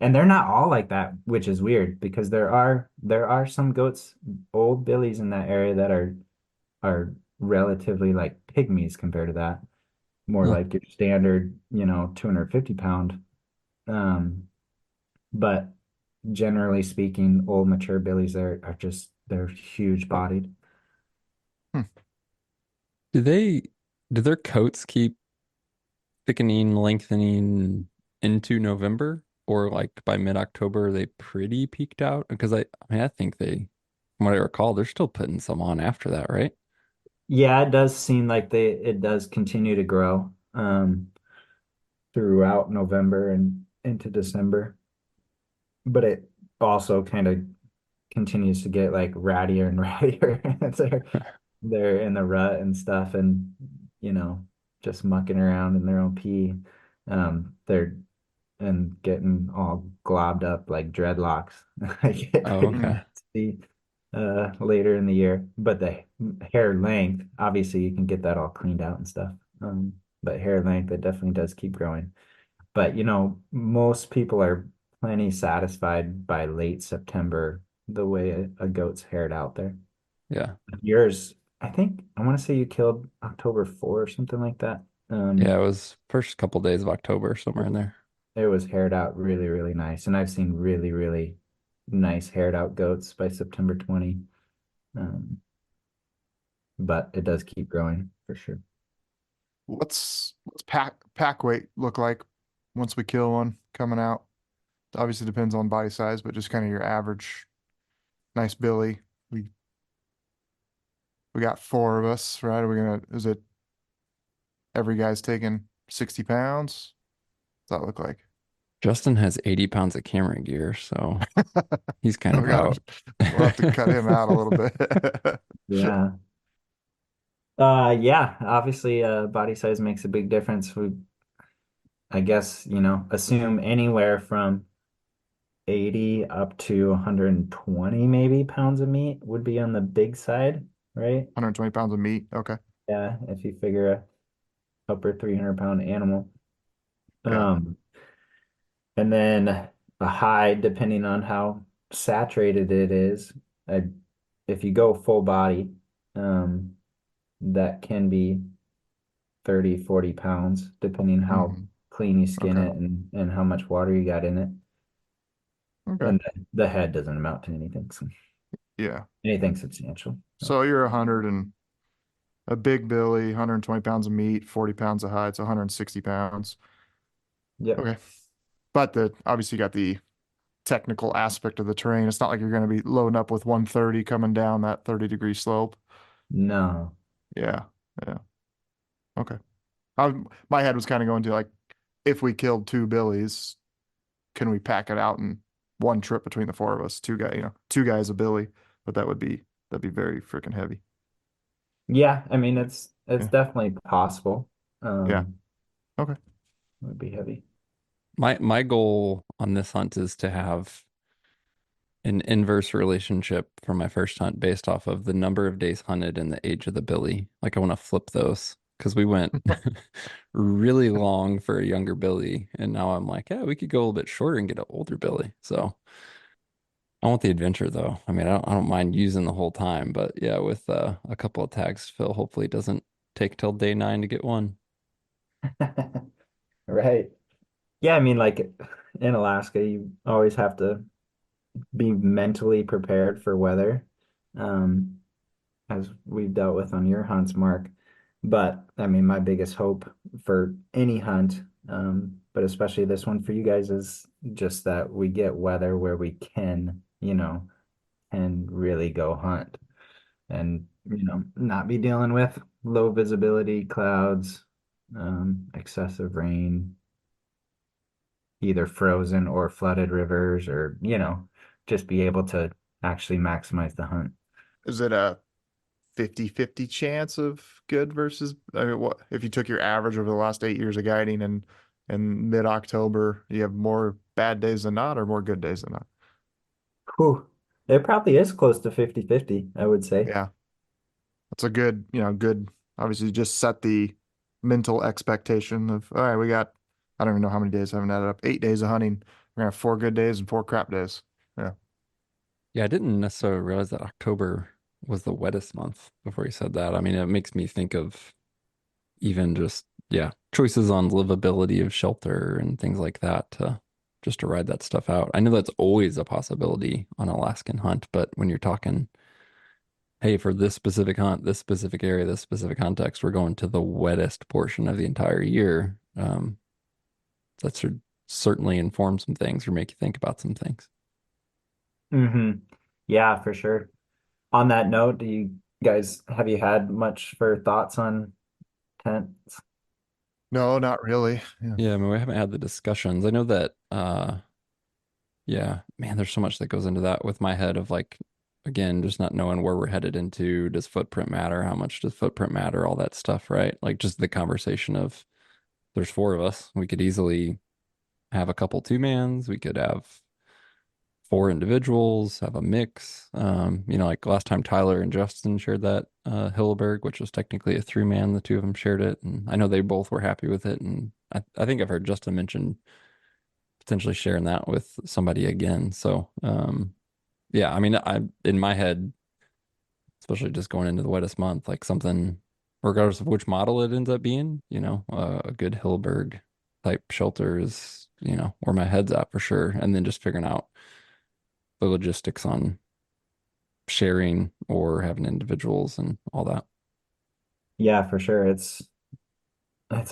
and they're not all like that, which is weird because there are some goats, old billies in that area that are relatively like pygmies compared to that, more Huh. like your standard, you know, 250 pound. Um, but generally speaking, old mature billies are just they're huge bodied. Hmm. Do they do their coats keep thickening, lengthening into November? Or like by mid-October are they pretty peaked out? Because I mean I think they, from what I recall, they're still putting some on after that, right? Yeah, it does seem like it does continue to grow. throughout November and into December. But it also kind of continues to get like rattier and rattier. They're in the rut and stuff and you know just mucking around in their own pee. They're and getting all globbed up like dreadlocks. I get Oh, pretty Mm. okay. nasty later in the year. But the hair length, obviously you can get that all cleaned out and stuff. But hair length, it definitely does keep growing. But most people are plenty satisfied by late September, the way a goat's haired out there. Yeah. Yours, I think I want to say you killed October 4 or something like that. Yeah, Um, it was first couple days of October, somewhere in there. it was haired out really, really nice. And I've seen really, really nice haired out goats by September 20. Um, but it does keep growing for sure. What's pack weight look like once we kill one coming out? Obviously depends on body size, but just kind of your average nice Billy. We we got four of us, right? Are we gonna, is it every guy's taking 60 pounds? What's that look like? Justin has 80 pounds of camera gear, so he's kind We of gotta, out. we'll have to cut him out a little bit. Yeah. Yeah, obviously body size makes a big difference. I guess, assume anywhere from 80 up to 120 maybe pounds of meat would be on the big side, right? 120 pounds of meat. Okay. Yeah, if you figure a upper 300-pound animal. Yeah. Um, and then a high, depending on how saturated it is. Uh, if you go full body, um, that can be 30, 40 pounds, depending how Hmm. clean you skin Okay. it and how much water you got in it. Okay. And the head doesn't amount to anything, Yeah. anything substantial. So, So you're 100 and a big Billy, 120 pounds of meat, 40 pounds of hide, so 160 pounds. yep. Okay. But the obviously you got the technical aspect of the terrain. It's not like you're going to be loading up with 130 coming down that 30-degree slope. No. Yeah. Yeah. Okay. My head was kind of going to like, if we killed two Billies, can we pack it out in one trip between the four of us? Two guys a Billy, but that'd be very freaking heavy. Yeah, I mean it's Yeah. definitely possible. Yeah. Um, Okay. it would be heavy. My goal on this hunt is to have an inverse relationship for my first hunt based off of the number of days hunted and the age of the billy. Like I want to flip those because we went really long for a younger billy, and now I'm like, yeah, we could go a little bit shorter and get an older billy. So I want the adventure though. I mean, I don't mind using the whole time, but yeah, with a couple of tags to fill, hopefully it doesn't take till day 9 to get one. Right. Yeah, I mean like in Alaska, you always have to be mentally prepared for weather. Um, as we've dealt with on your hunts, Mark. But I mean, my biggest hope for any hunt, but especially this one for you guys, is just that we get weather where we can, and really go hunt and, not be dealing with low visibility clouds, excessive rain, either frozen or flooded rivers, or, just be able to actually maximize the hunt. Is it a 50-50 chance of good versus, I mean, what if you took your average over the last 8 years of guiding and in mid-October, you have more bad days than not or more good days than not? Whew. It probably is close to 50-50, I would say. Yeah. That's a good, obviously just set the mental expectation of, all right, we got, I don't even know how many days I haven't added up, 8 days of hunting. We're gonna have 4 good days and 4 crap days. Yeah. Yeah, I didn't necessarily realize that October was the wettest month before you said that. I mean, it makes me think of even just, yeah, choices on livability of shelter and things like that to just to ride that stuff out. I know that's always a possibility on Alaskan hunt, but when you're talking, hey, for this specific hunt, this specific area, this specific context, we're going to the wettest portion of the entire year. That should certainly inform some things or make you think about some things. Hmm. Yeah, for sure. On that note, have you had much for thoughts on tents? No, not really. Yeah. Yeah, I mean, we haven't had the discussions. I know that, yeah, man, there's so much that goes into that with my head of like, again, just not knowing where we're headed into. Does footprint matter? How much does footprint matter? All that stuff, right? Like just the conversation of there's four of us. We could easily have a couple two mans. We could have four individuals, have a mix. Like last time Tyler and Justin shared that Hilleberg, which was technically a three man, the two of them shared it. And I know they both were happy with it. And I think I've heard Justin mention potentially sharing that with somebody again. So yeah, I mean, I in my head, especially just going into the wettest month, like something, regardless of which model it ends up being, a good Hilleberg type shelter is, where my head's at for sure. And then just figuring out the logistics on sharing or having individuals and all that. Yeah, for sure. It's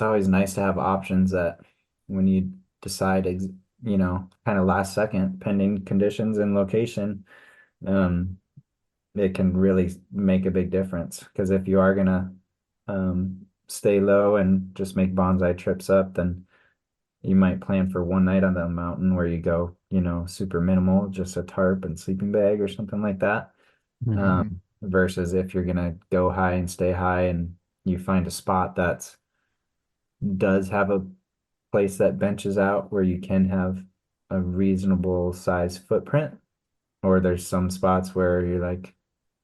always nice to have options that when you decide, kind of last second, pending conditions and location, um, it can really make a big difference. Because if you are gonna stay low and just make bonsai trips up, then you might plan for one night on the mountain where you go, super minimal, just a tarp and sleeping bag or something like that. Mhm. Hmm. Versus if you're gonna go high and stay high and you find a spot that does have a place that benches out where you can have a reasonable size footprint, or there's some spots where you're like,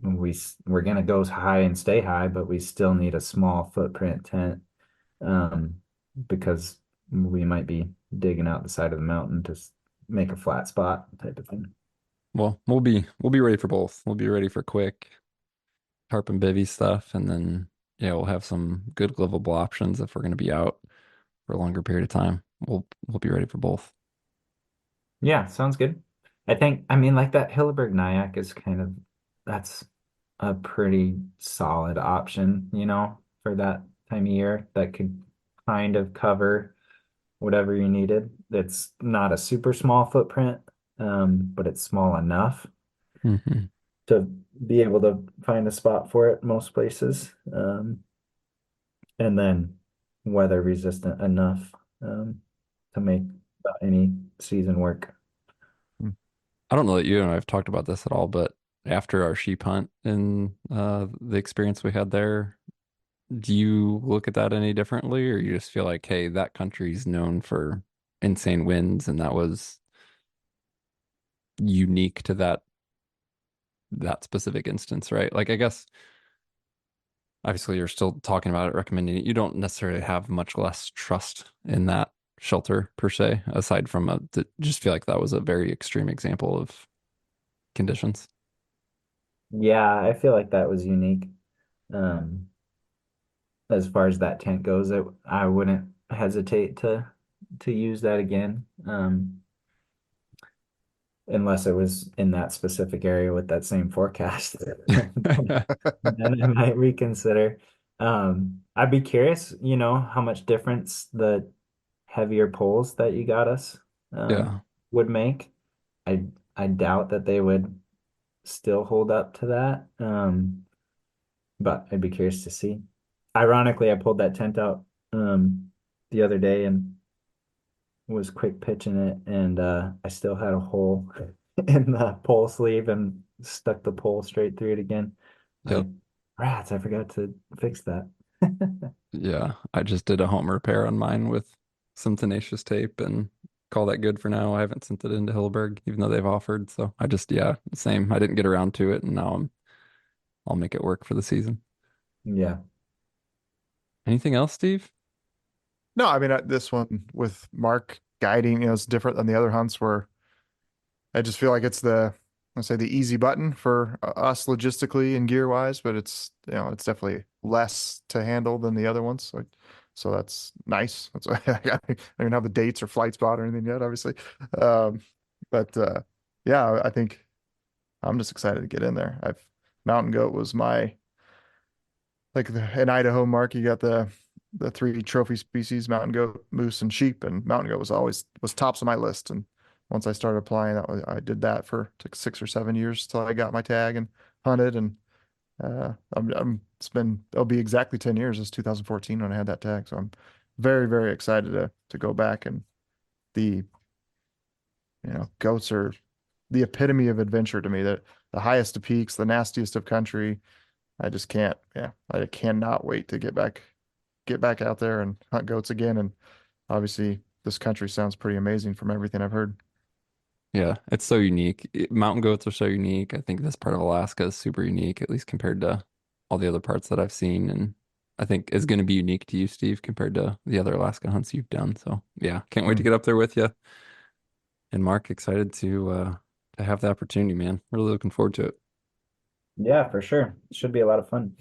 we're gonna go high and stay high, but we still need a small footprint tent, um, because we might be digging out the side of the mountain to make a flat spot type of thing. Well, we'll be ready for both. We'll be ready for quick tarp and bivy stuff, and then yeah, we'll have some good livable options if we're going to be out for a longer period of time. We'll be ready for both. Yeah, sounds good. I mean, like that Hilleberg Nyack is that's a pretty solid option, for that time of year that could kind of cover whatever you needed. It's not a super small footprint, but it's small enough Hmm. to be able to find a spot for it most places. And then weather resistant enough, to make about any season work. I don't know that you and I have talked about this at all, but after our sheep hunt and the experience we had there, do you look at that any differently, or you just feel like, hey, that country's known for insane winds, and that was unique to that specific instance, right? Like, I guess obviously you're still talking about it, recommending it. You don't necessarily have much less trust in that shelter per se, aside from just feel like that was a very extreme example of conditions. Yeah, I feel like that was unique. Um, as far as that tent goes, I wouldn't hesitate to use that again. Unless it was in that specific area with that same forecast. Then I might reconsider. I'd be curious, how much difference the heavier poles that you got us Yeah. would make. I I doubt that they would still hold up to that. But I'd be curious to see. Ironically, I pulled that tent out the other day and was quick pitching it, and I still had a hole in the pole sleeve and stuck the pole straight through it again. Like, Yep. rats, I forgot to fix that. Yeah. I just did a home repair on mine with some tenacious tape and call that good for now. I haven't sent it into Hillberg, even though they've offered. So I just, yeah, same. I didn't get around to it, and now I'll make it work for the season. Yeah. Anything else, Steve? No, I mean, this one with Mark guiding, is different than the other hunts where I just feel like it's let's say the easy button for us logistically and gear wise, but it's definitely less to handle than the other ones. So that's nice. That's why I don't even have the dates or flight spot or anything yet, obviously. Um, but yeah, I think I'm just excited to get in there. Mountain goat was in Idaho, Mark, you got the three trophy species, mountain goat, moose, and sheep, and mountain goat was tops of my list. And once I started applying, I did that for took 6 or 7 years till I got my tag and hunted. And it'll be exactly 10 years. It's 2014 when I had that tag, so I'm very, very excited to go back. And the, goats are the epitome of adventure to me. The highest of peaks, the nastiest of country. I just can't, yeah, I cannot wait to get back out there and hunt goats again. And obviously this country sounds pretty amazing from everything I've heard. Yeah, it's so unique. Mountain goats are so unique. I think this part of Alaska is super unique, at least compared to all the other parts that I've seen. And I think is going to be unique to you, Steve, compared to the other Alaska hunts you've done. So yeah, can't wait to Hmm. get up there with you. And Mark, excited to have the opportunity, man. Really looking forward to it. Yeah, for sure. It should be a lot of fun.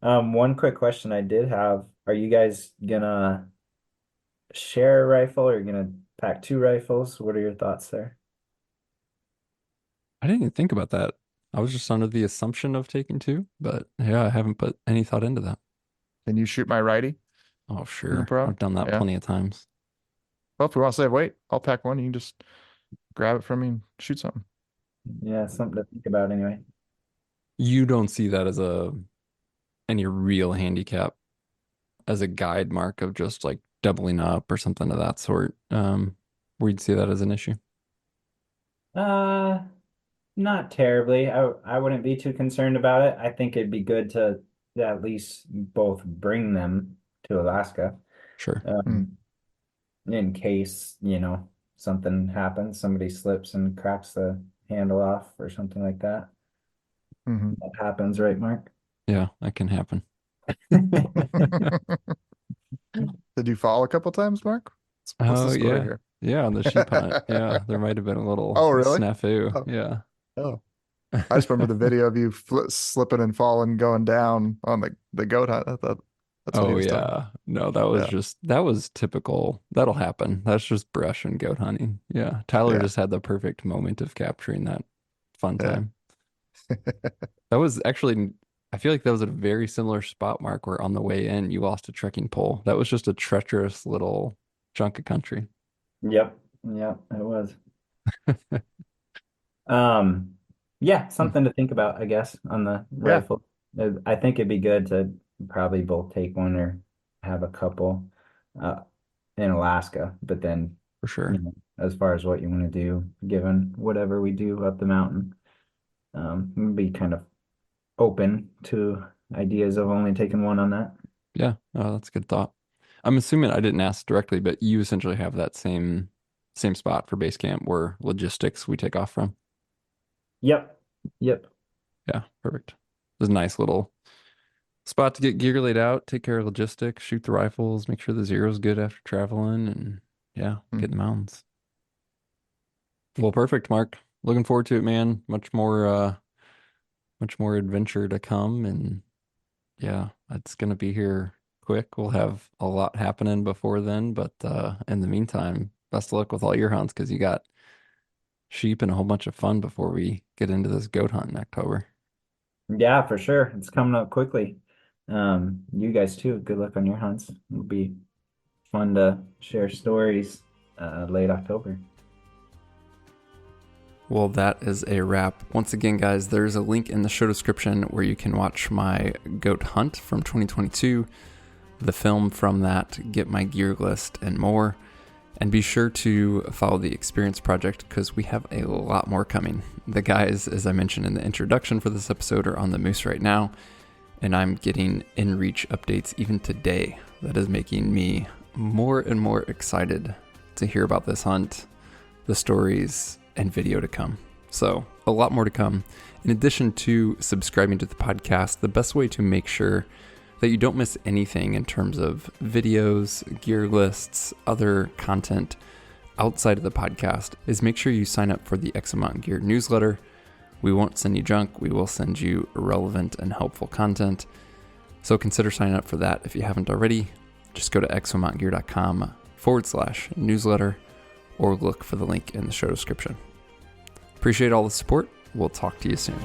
One quick question I did have, are you guys gonna share a rifle or are you gonna pack two rifles? What are your thoughts there? I didn't even think about that. I was just under the assumption of taking two, but yeah, I haven't put any thought into that. Can you shoot my righty? Oh, No sure. problem. I've done that Yeah. plenty of times. Well, if we want to save weight, I'll pack one. You can just grab it from me and shoot something. Yeah, something to think about anyway. You don't see that as any real handicap as a guide mark of just like doubling up or something of that sort. Where you'd see that as an issue. Uh, Not terribly. I wouldn't be too concerned about it. I think it'd be good to at least both bring them to Alaska. Sure. Hmm. Um, in case, something happens, somebody slips and cracks the handle off or something like that. Hmm. That happens, right, Mark? Yeah, that can happen. Did you fall a couple times, Mark? What's the Oh story yeah. here? Yeah, on the sheep hunt. Yeah, there might have been a little Oh, really? snafu. Oh, Yeah. oh. I just remember the video of you slipping and falling, going down on the goat hunt. I thought that's what he Oh was talking yeah. No, that was about. just that was typical. That'll happen. That's just brush and goat hunting. Yeah. Tyler Yeah, just had the perfect moment of capturing that fun yeah, time. That was actually I feel like that was a very similar spot, Mark, where on the way in you lost a trekking pole. That was just a treacherous little chunk of country. Yep. Yep, it was. Um, yeah, Hmm. something to think about, I guess, on the Yeah. rifle. I think it'd be good to probably both take one or have a couple uh in Alaska, but then, For sure. as far as what you want to do, given whatever we do up the mountain, be kind of open to ideas of only taking one on that. Yeah. Oh, that's a good thought. I'm assuming I didn't ask directly, but you essentially have that same spot for base camp where logistics we take off from. Yep. Yep. Yeah, perfect. There's a nice little spot to get gear laid out, take care of logistics, shoot the rifles, make sure the zero's good after traveling, and yeah, Hmm. get in the mountains. Well, perfect, Mark. Looking forward to it, man. Much more adventure to come, and yeah, it's gonna be here quick. We'll have a lot happening before then, but in the meantime, best of luck with all your hunts because you got sheep and a whole bunch of fun before we get into this goat hunt in October. Yeah, for sure. It's coming up quickly. You guys too. Good luck on your hunts. It'll be fun to share stories late October. Well, that is a wrap. Once again, guys, there's a link in the show description where you can watch my goat hunt from 2022, the film from that, get my gear list, and more. And be sure to follow the Experience Project because we have a lot more coming. The guys, as I mentioned in the introduction for this episode, are on the moose right now, and I'm getting in-reach updates even today. That is making me more and more excited to hear about this hunt, the stories, and video to come. So, a lot more to come. In addition to subscribing to the podcast, the best way to make sure that you don't miss anything in terms of videos, gear lists, other content outside of the podcast is make sure you sign up for the Exo Mountain Gear newsletter. We won't send you junk. We will send you relevant and helpful content. So consider signing up for that if you haven't already. Just go to exomountaingear.com/newsletter or look for the link in the show description. Appreciate all the support. We'll talk to you soon.